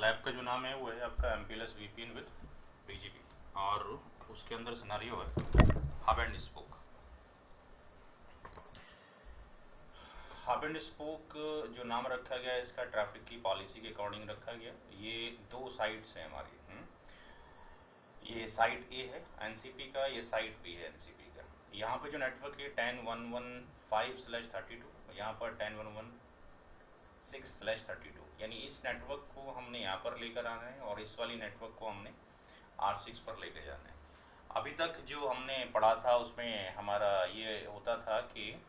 Lab का जो नाम है वो है आपका MPLS VPN विद BGP और उसके अंदर सिनेरियो है hub and spoke. Hub and spoke जो नाम रखा गया है इसका ट्रैफिक की पॉलिसी के अकॉर्डिंग रखा गया। ये दो साइट्स हैं हमारी। ये साइट ए है एनसीपी का, ये साइट बी है एनसीपी का। यहाँ पे जो नेटवर्क है 10.115/32, यहाँ पर 10.116/32, यानी इस नेटवर्क को हमने यहाँ पर लेकर आना है और इस वाली नेटवर्क को हमने R6 पर लेकर जाना है। अभी तक जो हमने पढ़ा था उसमें हमारा ये होता था कि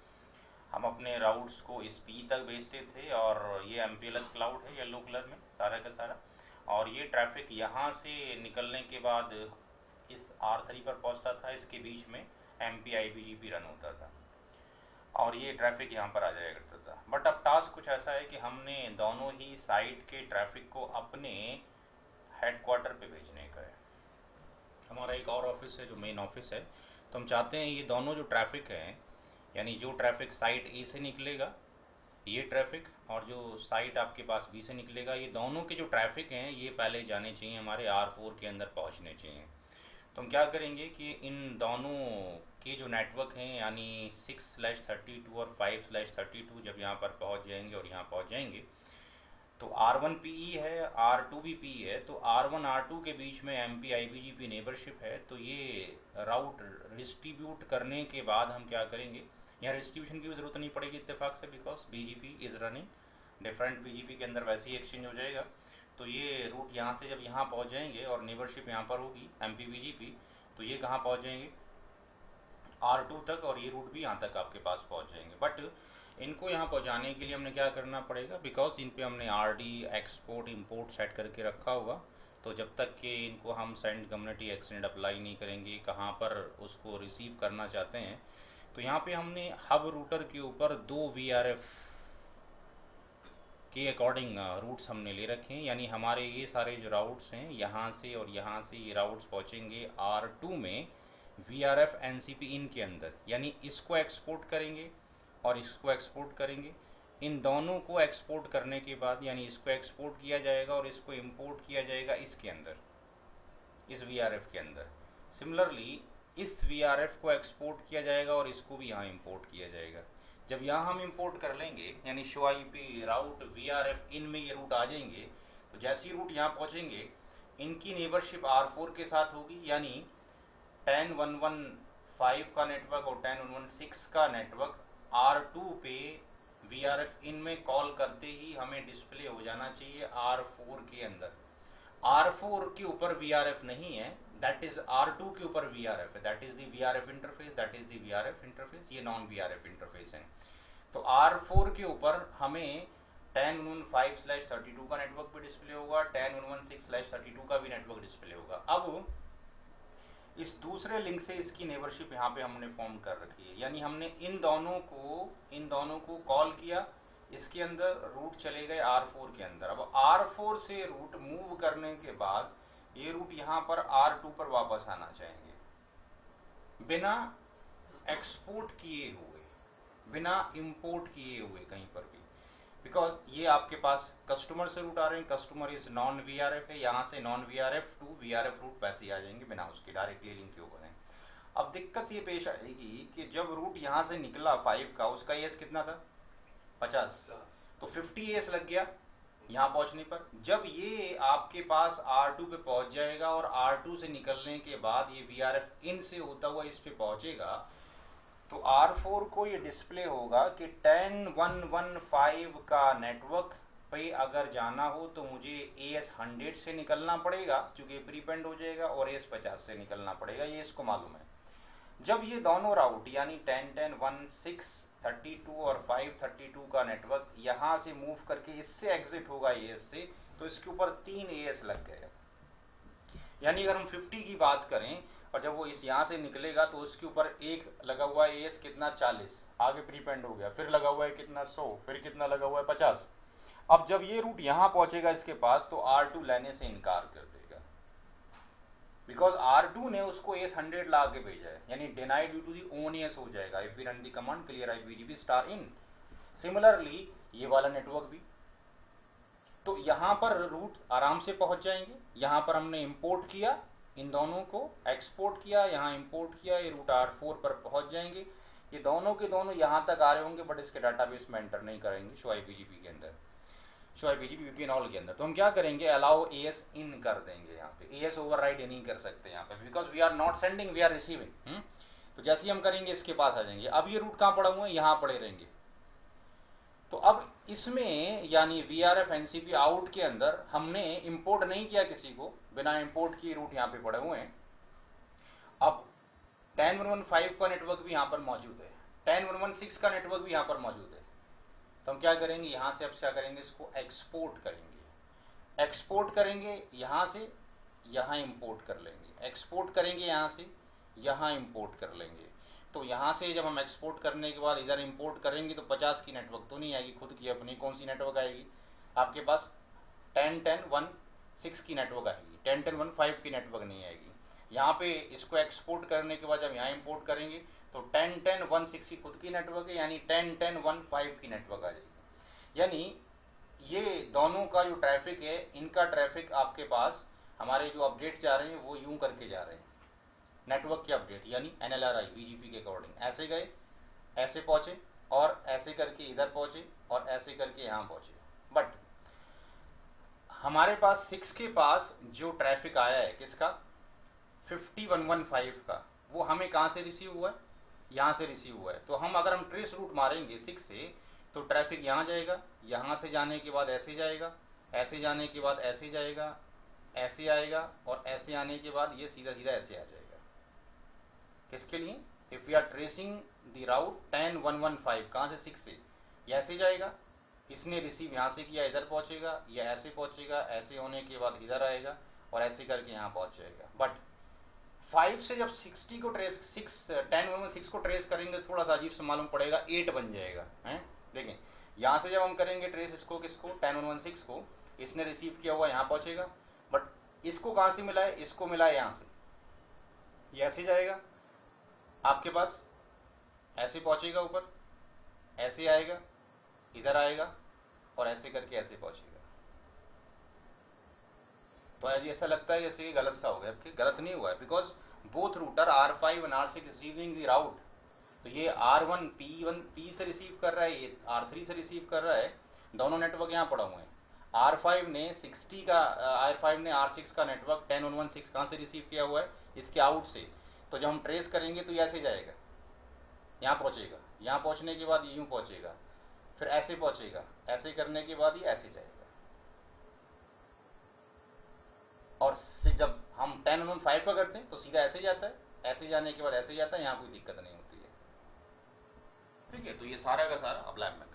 हम अपने राउट्स को इस पी तक भेजते थे और ये MPLS क्लाउड है येलो कलर में सारा का सारा, और ये ट्रैफिक यहाँ से निकलने के बाद इस R3 पर पहुँचता था। इसके बीच में MPIBGP रन होता था और ये ट्रैफिक यहाँ पर आ जाया करता था। बट अब टास्क कुछ ऐसा है कि हमने दोनों ही साइट के ट्रैफिक को अपने हेडक्वार्टर पे भेजने का है। हमारा एक और ऑफिस है जो मेन ऑफिस है, तो हम चाहते हैं ये दोनों जो ट्रैफिक हैं, यानी जो ट्रैफिक साइट ए से निकलेगा ये ट्रैफिक, और जो साइट आपके पास बी से निकलेगा, ये दोनों के जो ट्रैफिक हैं ये पहले जाने चाहिए, हमारे R4 के अंदर पहुंचने चाहिए। तो हम क्या करेंगे कि इन दोनों के जो नेटवर्क हैं यानी 6/32 और 5/32 जब यहाँ पर पहुँच जाएंगे और यहाँ पहुँच जाएंगे तो R1 PE है, R2 भी PE है, तो R1 R2 के बीच में MPIBGP नेबरशिप है। तो ये राउट डिस्ट्रीब्यूट करने के बाद हम क्या करेंगे, यहाँ डिस्ट्रीब्यूशन की भी ज़रूरत नहीं पड़ेगी इत्तेफाक से, because BGP is running different, BGP के अंदर वैसे ही एक्सचेंज हो जाएगा। तो ये रूट यहाँ से जब यहाँ पहुँच जाएंगे और नेबरशिप यहाँ पर होगी MPBGP, तो ये कहाँ पहुँच जाएंगे R2 तक, और ये रूट भी यहाँ तक आपके पास पहुँच जाएंगे। बट इनको यहाँ पहुँचाने के लिए हमने क्या करना पड़ेगा, बिकॉज इन पे हमने RD एक्सपोर्ट इंपोर्ट सेट करके रखा होगा। तो जब तक कि इनको हम सेंड कम्युनिटी एक्सटेंड अप्लाई नहीं करेंगे कहाँ पर उसको रिसीव करना चाहते हैं, तो यहाँ पे हमने हब रूटर के ऊपर 2 VRF के अकॉर्डिंग रूट्स हमने ले रखे हैं। यानी हमारे ये सारे जो राउट्स हैं यहाँ से और यहाँ से ये राउट्स पहुँचेंगे R2 में VRF NCP इन के अंदर, यानी इसको एक्सपोर्ट करेंगे और इसको एक्सपोर्ट करेंगे। इन दोनों को एक्सपोर्ट करने के बाद यानी इसको एक्सपोर्ट किया जाएगा और इसको इंपोर्ट किया जाएगा इसके अंदर, इस VRF के अंदर। सिमिलरली इस VRF को एक्सपोर्ट किया जाएगा और इसको भी यहाँ इंपोर्ट किया जाएगा। जब यहाँ हम इंपोर्ट कर लेंगे यानी शो IP राउट VRF इन में ये रूट आ जाएंगे, तो जैसे ही रूट यहाँ पहुँचेंगे इनकी नेबरशिप R4 के साथ होगी, यानी 10.115 का नेटवर्क और 10.116 का नेटवर्क R2 पे VRF इन में कॉल करते ही हमें डिस्प्ले हो जाना चाहिए R4 के अंदर। R4 के ऊपर VRF नहीं है, दैट इज R2 के ऊपर VRF है, that is the VRF interface, that is the VRF interface, ये नॉन VRF इंटरफेस है। तो R4 के ऊपर हमें 10.115/32 का नेटवर्क भी डिस्प्ले होगा, 10.116/32 का भी नेटवर्क डिस्प्ले होगा। अब इस दूसरे लिंक से इसकी नेबरशिप यहाँ पे हमने फॉर्म कर रखी है, यानी हमने इन दोनों को कॉल किया, इसके अंदर रूट चले गए R4 के अंदर। अब R4 से रूट मूव करने के बाद ये रूट यहाँ पर R2 पर वापस आना चाहेंगे बिना एक्सपोर्ट किए हुए, बिना इंपोर्ट किए हुए कहीं पर भी, बिकॉज ये आपके पास कस्टमर से रूट आ रहे हैं, कस्टमर इज नॉन VRF है, यहाँ से non VRF to VRF route वैसे ही आ जाएंगे बिना उसके, डायरेक्टली लिंक के ऊपर है। अब दिक्कत ये पेश आएगी कि जब रूट यहाँ से निकला 5 का, उसका एस कितना था 50, तो 50 एस लग गया यहाँ पहुँचने पर। जब ये आपके पास R2 पे पहुँच जाएगा और R2 से निकलने के बाद ये VRF इन से होता हुआ इस पे पहुँचेगा, तो R4 को ये डिस्प्ले होगा कि 10.115 का नेटवर्क पे अगर जाना हो तो मुझे AS100 से निकलना पड़ेगा क्योंकि प्रीपेंड हो जाएगा, और AS50 से निकलना पड़ेगा, ये इसको मालूम है। जब ये दोनों राउट यानी 10.10.1/6/32 और 5/32 का नेटवर्क यहाँ से मूव करके इससे एग्जिट होगा AS से, तो इसके ऊपर 3 AS लग गए। यानी अगर हम 50 की बात करें और जब वो इस यहाँ से निकलेगा तो उसके ऊपर एक लगा हुआ है AS कितना 40, आगे प्रीपेंड हो गया, फिर लगा हुआ है कितना 100, फिर कितना लगा हुआ है 50। अब जब ये रूट यहाँ पहुँचेगा इसके पास तो R2 लेने से इनकार कर देगा, बिकॉज R2 ने उसको AS100 ला के भेजा है, यानी denied due to the own AS हो जाएगा if we run the command clear IPGP star in. Similarly ये वाला नेटवर्क भी तो यहाँ पर रूट आराम से पहुँच जाएंगे। यहाँ पर हमने इंपोर्ट किया, इन दोनों को एक्सपोर्ट किया, यहाँ इंपोर्ट किया, ये रूट R4 पर पहुँच जाएंगे। ये दोनों के दोनों यहाँ तक आ रहे होंगे, बट इसके डाटाबेस में एंटर नहीं करेंगे शो IPGP के अंदर, शो IPGP VPN ऑल के अंदर। तो हम क्या करेंगे, अलाउ AS इन कर देंगे। यहाँ पे AS ओवरराइड नहीं कर सकते यहाँ पे, because we are not sending, we are receiving. तो जैसे ही हम करेंगे इसके पास आ जाएंगे। अब ये रूट कहाँ पड़ा हुआ है, यहाँ पड़े रहेंगे। तो अब इसमें यानी VRF NCP आउट के अंदर हमने इंपोर्ट नहीं किया किसी को, बिना इंपोर्ट किए रूट यहाँ पे पड़े हुए हैं। अब 10115 का नेटवर्क भी यहाँ पर मौजूद है, 10116 का नेटवर्क भी यहाँ पर मौजूद है। तो हम क्या करेंगे, यहाँ से अब क्या करेंगे, इसको एक्सपोर्ट करेंगे। एक्सपोर्ट करेंगे यहाँ से, यहाँ इंपोर्ट कर लेंगे। एक्सपोर्ट करेंगे यहाँ से, यहाँ इंपोर्ट कर लेंगे। तो यहाँ से जब हम एक्सपोर्ट करने के बाद इधर इंपोर्ट करेंगे तो 50 की नेटवर्क तो नहीं आएगी खुद की अपनी। कौन सी नेटवर्क आएगी आपके पास, 10.10.1.6 की नेटवर्क आएगी, 10.10.1.5 की नेटवर्क नहीं आएगी। यहाँ पे इसको एक्सपोर्ट करने के बाद जब यहाँ इंपोर्ट करेंगे तो 10.10.1.6 की खुद की नेटवर्क है, यानी 10.10.1.5 की नेटवर्क आ जाएगी। यानी ये दोनों का जो ट्रैफिक है, इनका ट्रैफिक आपके पास हमारे जो अपडेट जा रहे हैं वो यूं करके जा रहे हैं, नेटवर्क के अपडेट यानी NLRI BGP के अकॉर्डिंग ऐसे गए, ऐसे पहुँचे, और ऐसे करके इधर पहुँचे, और ऐसे करके यहाँ पहुँचे। बट हमारे पास 6 के पास जो ट्रैफिक आया है किसका, 5115 का, वो हमें कहाँ से रिसीव हुआ है, यहाँ से रिसीव हुआ है। तो हम अगर हम ट्रेस रूट मारेंगे 6 से, तो ट्रैफिक यहाँ जाएगा, यहाँ से जाने के बाद ऐसे जाएगा, ऐसे जाने के बाद ऐसे जाएगा, ऐसे आएगा, और ऐसे आने के बाद ये सीधा सीधा ऐसे आ जाएगा। किसके लिए, if we are tracing the route 10115, कहाँ से 6 से, ये ऐसे जाएगा, इसने रिसीव यहाँ से किया, इधर पहुँचेगा, या ऐसे पहुँचेगा, ऐसे होने के बाद इधर आएगा, और ऐसे करके यहाँ पहुँच जाएगा। बट 5 से जब 60 को ट्रेस 10.1.6 को ट्रेस करेंगे, थोड़ा सा अजीब सा मालूम पड़ेगा, 8 बन जाएगा है। देखें यहाँ से जब हम करेंगे ट्रेस इसको, किसको, 10.1.6 को, इसने रिसीव किया हुआ यहाँ पहुँचेगा। बट इसको कहाँ से मिला है, इसको मिला है यहाँ से, ये ऐसे जाएगा आपके पास, ऐसे पहुँचेगा ऊपर, ऐसे आएगा, इधर आएगा, और ऐसे करके ऐसे पहुँचेगा। तो ऐसा लगता है जैसे कि गलत सा हो गया, गलत नहीं हुआ है, बिकॉज बोथ रूटर R5 और R6 रिसीविंग द राउट। तो ये R1 P से रिसीव कर रहा है, ये R3 से रिसीव कर रहा है, दोनों नेटवर्क यहाँ पड़ा हुए हैं। R5 ने R6 का नेटवर्क 10.1.6 कहाँ से रिसीव किया हुआ है, इसके आउट से। तो जब हम ट्रेस करेंगे तो ये ऐसे जाएगा, यहाँ पहुँचेगा, यहाँ पहुँचने के बाद ये यूँ पहुँचेगा, फिर ऐसे पहुँचेगा, ऐसे करने के बाद ये ऐसे जाएगा। और जब हम 10.1.5 का करते हैं तो सीधा ऐसे जाता है, ऐसे जाने के बाद ऐसे जाता है, यहाँ कोई दिक्कत नहीं होती है। ठीक है, तो ये सारा का सारा अब लैब में